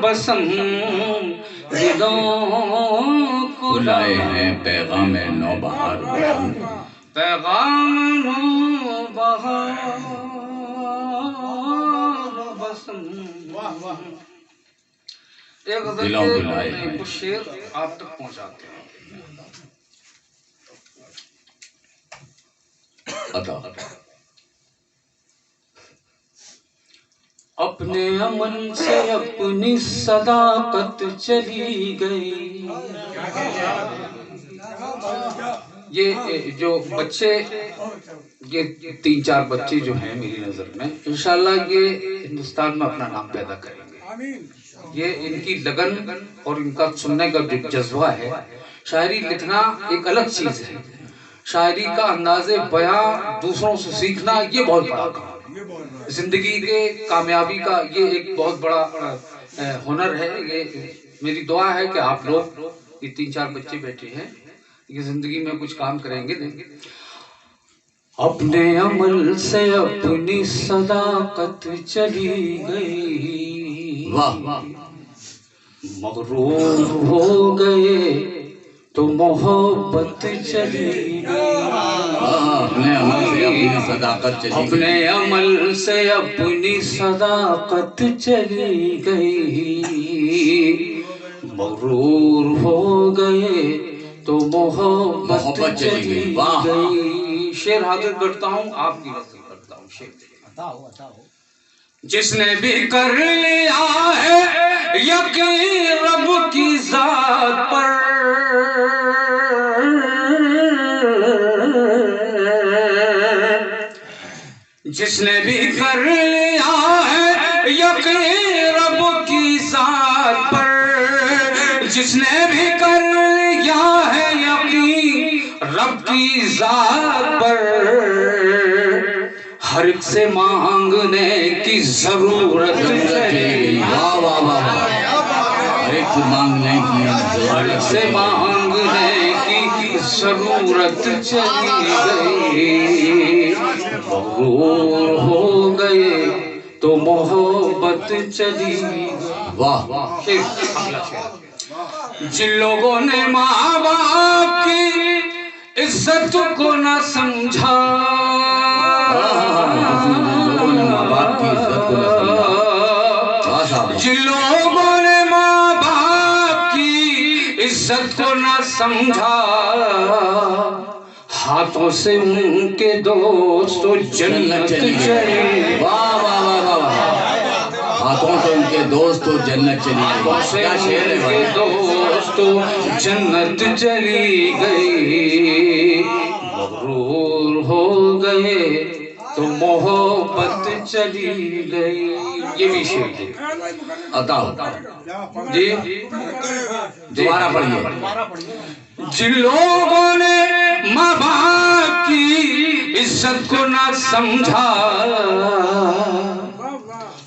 بسم ندوں کو لائے ہیں پیغام نو بہار پیغام نو بہار بسم ایک غزل کے کچھ شعر آپ تک پہنچاتے ہیں. عطا اپنے عمل سے اپنی صداقت چلی گئی. یہ جو بچے، یہ 3-4 بچے جو ہیں میری نظر میں انشاءاللہ یہ ہندوستان میں اپنا نام پیدا کریں گے. یہ ان کی لگن اور ان کا سننے کا جو جذبہ ہے. شاعری لکھنا ایک الگ چیز ہے، شاعری کا انداز بیاں دوسروں سے سیکھنا یہ بہت بڑا کام ہے. زندگی کے کامیابی کا یہ ایک بہت بڑا ہنر ہے. یہ میری دعا ہے کہ آپ لوگ، یہ 3-4 بچے بیٹھے ہیں، یہ زندگی میں کچھ کام کریں گے. اپنے عمل سے اپنی صداقت چلی گئی، مغرور ہو گئے تو محبت چلی گئی. اپنے عمل سے اپنی صداقت چلی گئی، اپنے عمل سے اپنی صداقت چلی گئی، مغرور ہو گئے تو محبت چلی گئی. شعر حاضر کرتا ہوں، آپ کی غزل کرتا ہوں. شعر جس نے بھی کر لیا ہے یقین رب کی ذات پر، جس نے بھی کر لیا ہے یقین رب کی ذات پر، جس نے بھی کر لیا ہے یقین رب کی ذات پر، ہر ایک سے مانگنے کی ضرورت چلی. ہر ایک سے مانگنے کی، ہر ایک سے مانگنے کی ضرورت چلی گئی، مغرور ہو گئے تو محبت چلی گئی. واہ جن لوگوں نے ماں باپ کی عزت کو نہ سمجھا، جن لوگوں نے ماں باپ کی عزت کو نہ سمجھا، ہاتھوں سے ان کے دوست جنت چلی. واہ واہ واہ واہ، ہاتھوں سے ان کے دوست جنت چلی گئی. کیا شعر ہے بھائی. دوست جنت چلی گئی، مغرور ہو گئے تو محبت چلی گئی. یہ بھی شعر ہے. عطا جی دوبارہ پڑھیے. جن لوگوں نے ماں باپ کی عزت کو نہ سمجھا،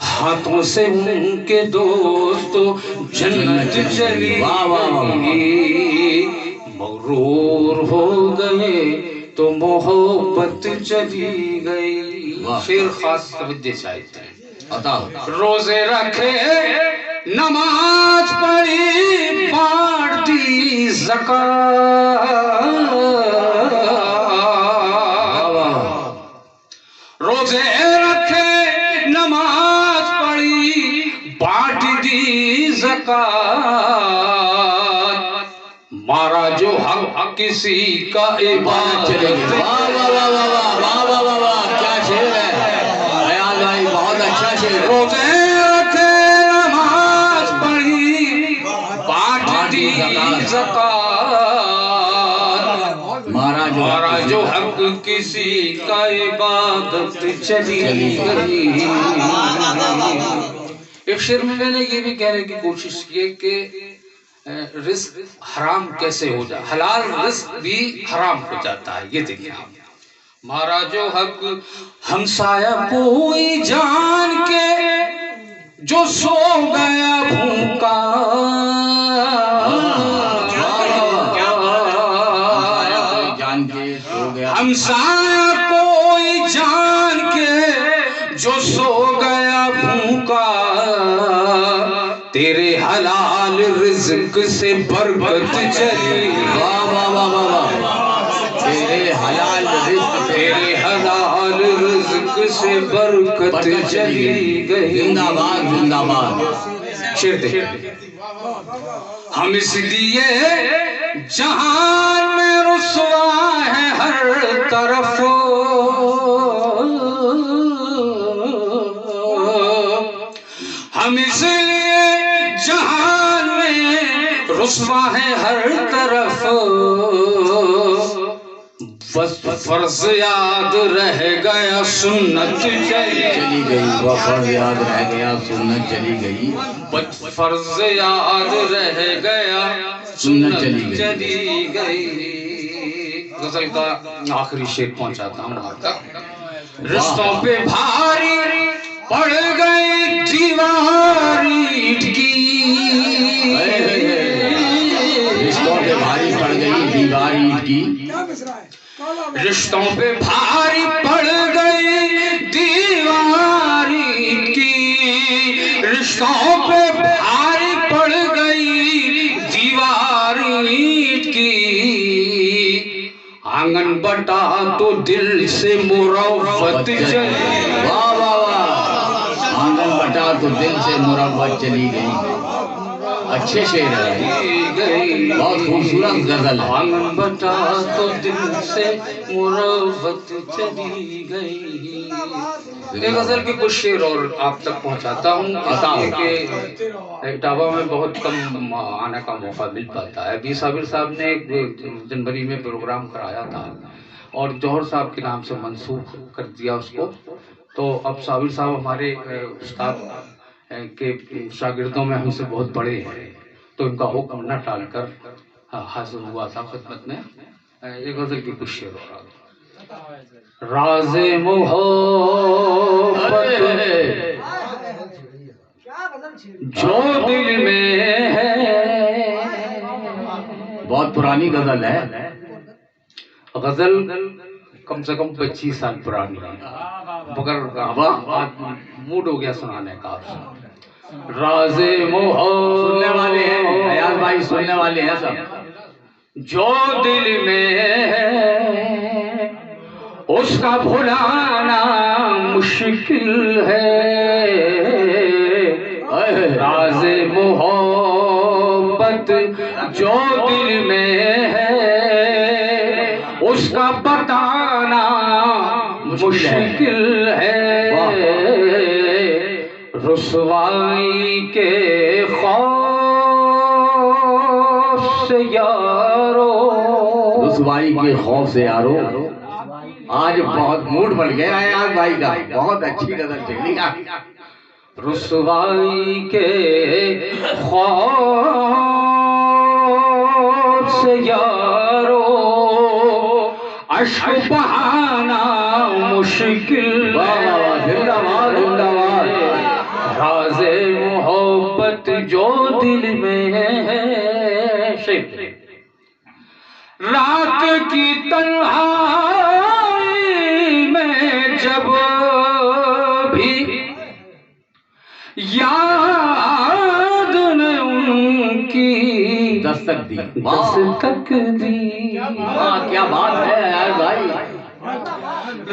ہاتھوں سے ان کے دوست جنت چلی گئی، مغرور ہو گئے تو محبت چلی گئی. شعر خاص توجہ چاہتے ہیں. روزے رکھے نماز پڑھی بانٹ دی زکات، روزے رکھے نماز پڑھی بانٹ دی زکات، مارا جو حق کسی کا عبادت چلے گی. واہ واہ واہ واہ واہ واہ واہ واہ، کیا شعر ہے خیال بھائی، بہت اچھا شعر. روزے رکھے نماز پڑھی بانٹ دی زکات، مارا جو حق کسی کا عبادت چلی گئی. ایک شعر میں نے یہ بھی کہنے کی کوشش کی کہ رزق حرام کیسے ہو جائے، حلال رزق بھی حرام ہو جاتا ہے. یہ دیکھیں آپ، مارا جو حق ہمسایہ کوئی جان کے جو سو گیا بھوکا، ہمسایہ کوئی جان کے جو سو گیا بھوکا، تیرے حلال رزق سے برکت چلی واہ واہ واہ واہ واہ تیرے حلال رزق تیرے حلال رزق سے برکت چلی گئی زندہ باد زندہ باد شیر دے ہم اس لیے جہان میں رسوا ہے ہر طرف ہم اس لیے جہان میں رسوا ہے ہر طرف بس فرض یاد رہ گیا سنت چلی گئی فرض یاد رہ گیا سنت چلی گئی فرض یاد رہ گیا سنت چلی گئی غزل کا آخری شعر پہنچاتا ہوں آپ تک رشتوں پہ بھاری پڑ گئی دیوار اینٹ کی رشتوں پہ بھاری پڑ گئی دیوار اینٹ کی رشتوں پہ بھاری پڑ گئی دیوار اینٹ کی رشتوں پہ بھاری پڑ گئی دیوار اینٹ کی آنگن بٹا تو دل سے مروت چلی واہ واہ واہ آنگن بٹا تو دل سے مروت چلی گئی اچھے شعر ہے بہت خوبصورت غزل ہے آنگن بٹا تو دل سے مروت چلی گئی یہ غزل کے کچھ شعر اور آپ تک پہنچاتا ہوں کہ اٹاوا میں بہت کم آنے کا موقع مل پاتا ہے بی صابر صاحب نے جنوری میں پروگرام کرایا تھا اور جوہر صاحب کے نام سے منسوخ کر دیا اس کو تو اب صابر صاحب ہمارے استاد کے شاگردوں میں ہم سے بہت بڑے ہیں تو ان کا حکم نہ ٹال کر حاضر ہوا تھا خدمت میں ایک غزل کی کچھ شعر ہو رہا راز محبت جو دل میں ہے بہت پرانی غزل ہے غزل کم سے کم 25 سال پرانی ہے مگر موڈ ہو گیا سنانے کا آپ سے راز محبت سننے والے ہیں ایاز بھائی سننے والے ہیں سب جو دل میں ہے اس کا بھلانا مشکل ہے راز محبت جو دل میں ہے اس کا بتانا مشکل ہے رسوائی کے خوف سے یارو رسوائی کے خوف سے یارو آج بہت موڈ بن گیا ہے آج بھائی کا بہت اچھی غزل چلی رسوائی کے خوف سے یارو اشک بہانا مشکل زندہ باد زندہ باد راز محبت جو دل میں ہے رات کی تنہائی میں جب بھی یاد نے ان کی دستک دی دستک دی کیا بات ہے یار بھائی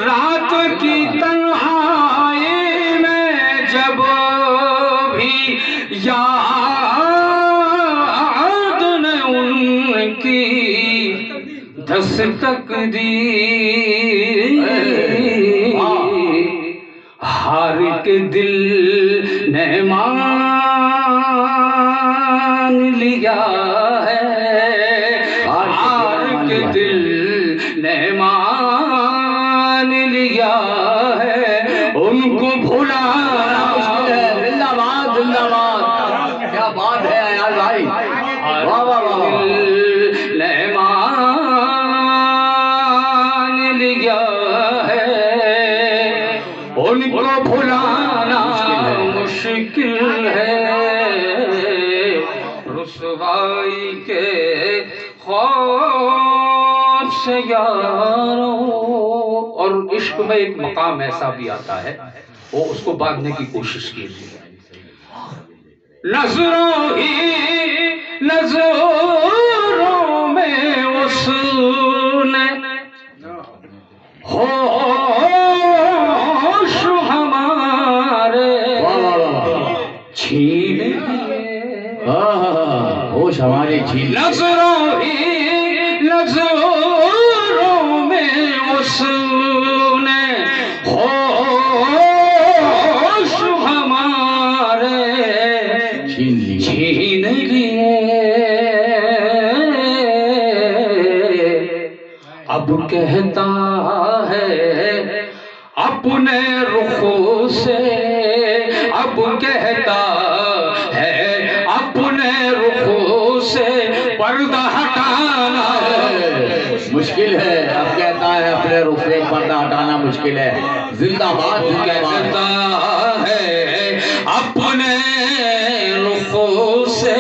رات کی تنہائی میں جب بھی یاد نے ان کی دستک دی ہار کے دل نے مان لیا ہے ہار کے دل نے مان لیا ہے ان کو بھلانا زندہ باد زندہ باد کیا بات ہے یار بھائی واہ واہ واہ نے مان لیا ہے ان کو بھلانا مشکل ہے رسوائی کے خوف سے یارو اور عشق میں ایک مقام ایسا بھی آتا ہے وہ اس کو باندھنے کی کوشش کی نظروں ہی نظروں میں اس نے ہوش ہمارے چھین لیے، ہوش ہمارے چھین لیے۔ نظروں ہی نظروں میں اس نے ہوش ہمارے چھین لیے۔ چھین لیے۔ اب کہتا ہے اپنے رخ سے، اب کہتا ہے اپنے رخ سے پردہ ہٹانا مشکل ہے، اب کہتا ہے اپنے رخ سے پردہ ہٹانا مشکل ہے۔ زندہ باد کہتا ہے اپنے رخ سے